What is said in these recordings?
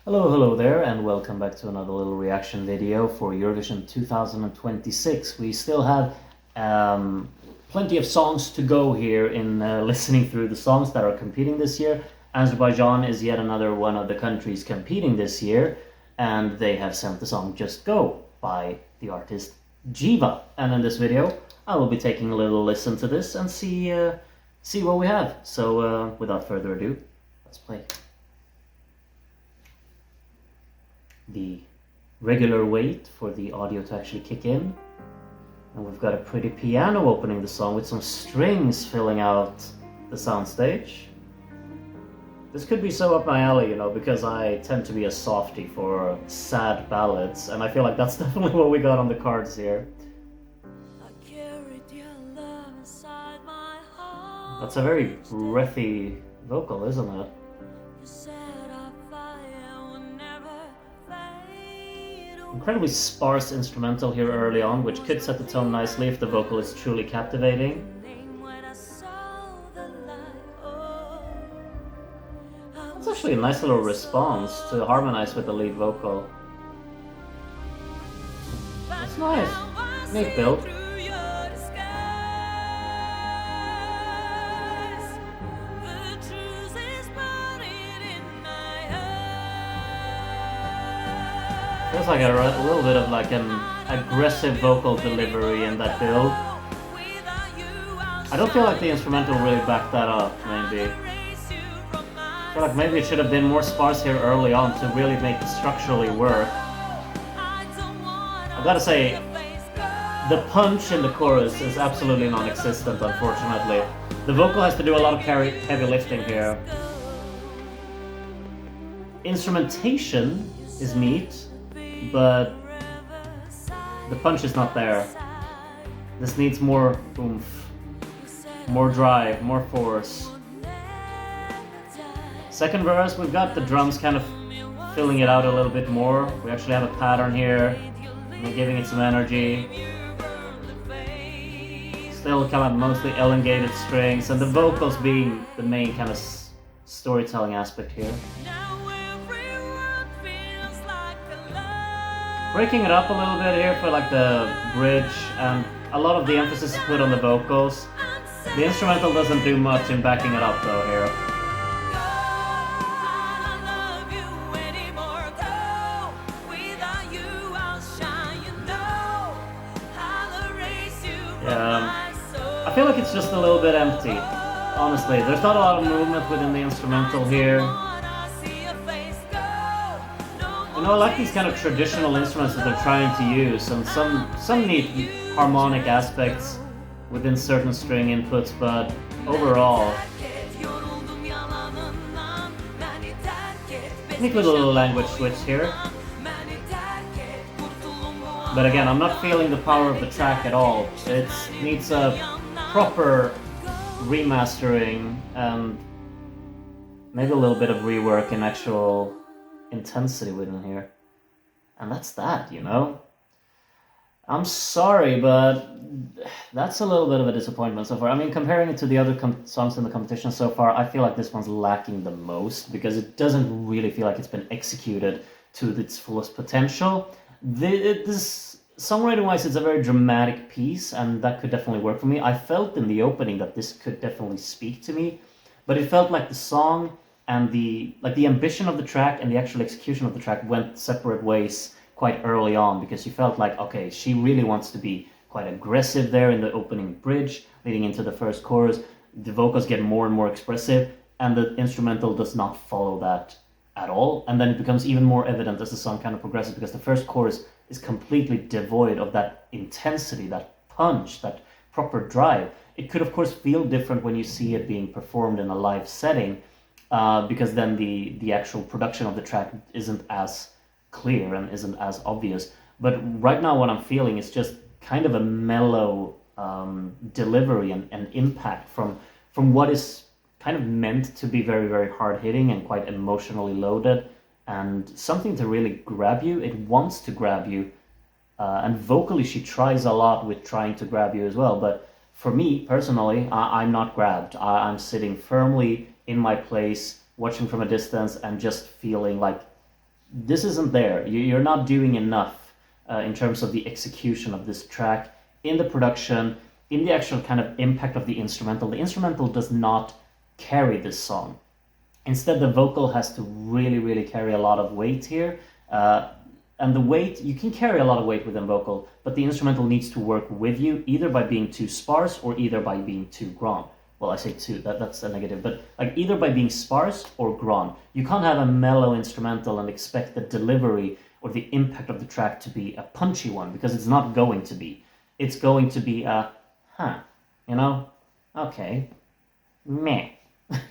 Hello there, and welcome back to another little reaction video for Eurovision 2026. We still have plenty of songs to go here in listening through the songs that are competing this year. Azerbaijan is yet another one of the countries competing this year, and they have sent the song Just Go by the artist JIVA. And in this video, I will be taking a little listen to this and see what we have. So without further ado, let's play. The regular wait for the audio to actually kick in, and we've got a pretty piano opening the song with some strings filling out the soundstage. This could be so up my alley, you know, because I tend to be a softie for sad ballads, and I feel like that's definitely what we got on the cards here. That's a very breathy vocal, isn't it? Incredibly sparse instrumental here early on, which could set the tone nicely if the vocal is truly captivating. It's actually a nice little response to harmonize with the lead vocal. That's nice. Neat build. Feels like a little bit of like an aggressive vocal delivery in that build. I don't feel like the instrumental really backed that up, maybe. I feel like maybe it should have been more sparse here early on to really make it structurally work. I've gotta say, the punch in the chorus is absolutely non-existent, unfortunately. The vocal has to do a lot of heavy lifting here. Instrumentation is neat, but the punch is not there. This needs more oomph, more drive, more force. Second verse, we've got the drums kind of filling it out a little bit more. We actually have a pattern here, and giving it some energy. Still kind of mostly elongated strings, and the vocals being the main kind of storytelling aspect here. Breaking it up a little bit here for like the bridge, and a lot of the emphasis is put on the vocals. The instrumental doesn't do much in backing it up though here. Yeah, I feel like it's just a little bit empty, honestly. There's not a lot of movement within the instrumental here. You know, I like these kind of traditional instruments that they're trying to use, and some neat harmonic aspects within certain string inputs, but overall, neat little language switch here. But again, I'm not feeling the power of the track at all. It needs a proper remastering and maybe a little bit of rework in actual intensity within here, and that's that, you know. I'm sorry, but that's a little bit of a disappointment so far. I mean, comparing it to the other songs in the competition so far, I feel like this one's lacking the most because it doesn't really feel like it's been executed to its fullest potential. This songwriting wise, it's a very dramatic piece, and that could definitely work for me. I felt in the opening that this could definitely speak to me, but it felt like the song and the ambition of the track and the actual execution of the track went separate ways quite early on, because you felt like, okay, she really wants to be quite aggressive there in the opening bridge leading into the first chorus. The vocals get more and more expressive, and the instrumental does not follow that at all. And then it becomes even more evident as the song kind of progresses, because the first chorus is completely devoid of that intensity, that punch, that proper drive. It could of course feel different when you see it being performed in a live setting, because then the actual production of the track isn't as clear and isn't as obvious. But right now what I'm feeling is just kind of a mellow delivery and impact from what is kind of meant to be very, very hard-hitting and quite emotionally loaded, and something to really grab you. It wants to grab you, and vocally she tries a lot with trying to grab you as well. But for me personally, I'm not grabbed. I'm sitting firmly in my place, watching from a distance and just feeling like this isn't there. You're not doing enough in terms of the execution of this track, in the production, in the actual kind of impact of the instrumental. The instrumental does not carry this song. Instead, the vocal has to really, really carry a lot of weight here. And the weight, you can carry a lot of weight within vocal, but the instrumental needs to work with you, either by being too sparse or either by being too grand. Well, I say too, that's a negative, but like either by being sparse or grand. You can't have a mellow instrumental and expect the delivery or the impact of the track to be a punchy one, because it's not going to be. It's going to be a, you know, okay, meh.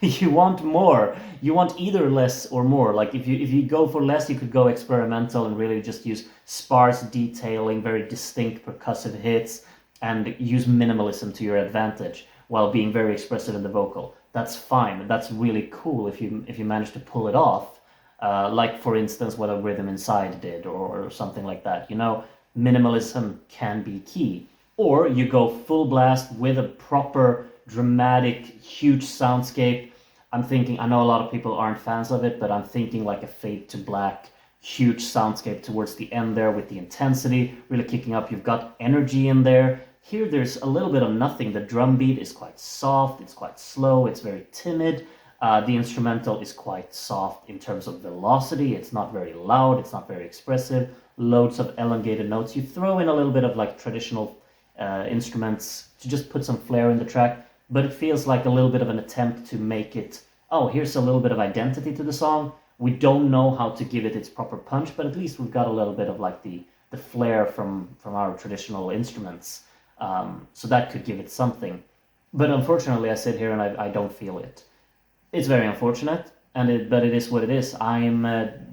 You want more. You want either less or more. Like if you go for less, you could go experimental and really just use sparse detailing, very distinct percussive hits, and use minimalism to your advantage while being very expressive in the vocal. That's fine. That's really cool if you manage to pull it off. Like for instance, what a Rhythm Inside did, or something like that. You know, minimalism can be key. Or you go full blast with a proper dramatic, huge soundscape. I'm thinking, I know a lot of people aren't fans of it, but I'm thinking like a Fade to Black, huge soundscape towards the end there with the intensity really kicking up. You've got energy in there. Here there's a little bit of nothing. The drum beat is quite soft, it's quite slow, it's very timid. The instrumental is quite soft in terms of velocity. It's not very loud, it's not very expressive. Loads of elongated notes. You throw in a little bit of like traditional instruments to just put some flair in the track, but it feels like a little bit of an attempt to make it, oh, here's a little bit of identity to the song. We don't know how to give it its proper punch, but at least we've got a little bit of like the flair from our traditional instruments. So that could give it something. But unfortunately, I sit here and I don't feel it. It's very unfortunate, but it is what it is. I'm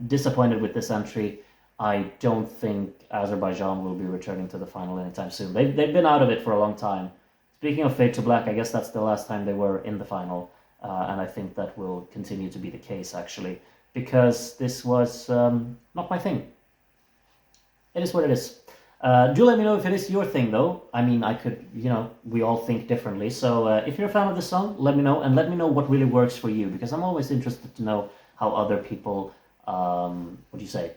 disappointed with this entry. I don't think Azerbaijan will be returning to the final anytime soon. They've been out of it for a long time. Speaking of Fade to Black, I guess that's the last time they were in the final, and I think that will continue to be the case, actually, because this was not my thing. It is what it is. Do let me know if it is your thing, though. I mean, I could, we all think differently. So if you're a fan of the song, let me know, and let me know what really works for you, because I'm always interested to know how other people, what do you say?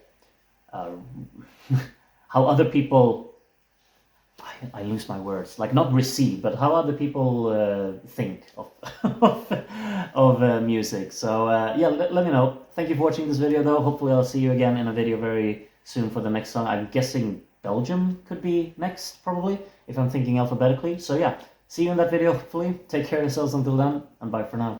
How other people, I lose my words, like not receive, but how other people think of music. So yeah, let me know. Thank you for watching this video, though. Hopefully I'll see you again in a video very soon for the next song. I'm guessing Belgium could be next, probably, if I'm thinking alphabetically. So yeah, see you in that video, hopefully. Take care of yourselves until then, and bye for now.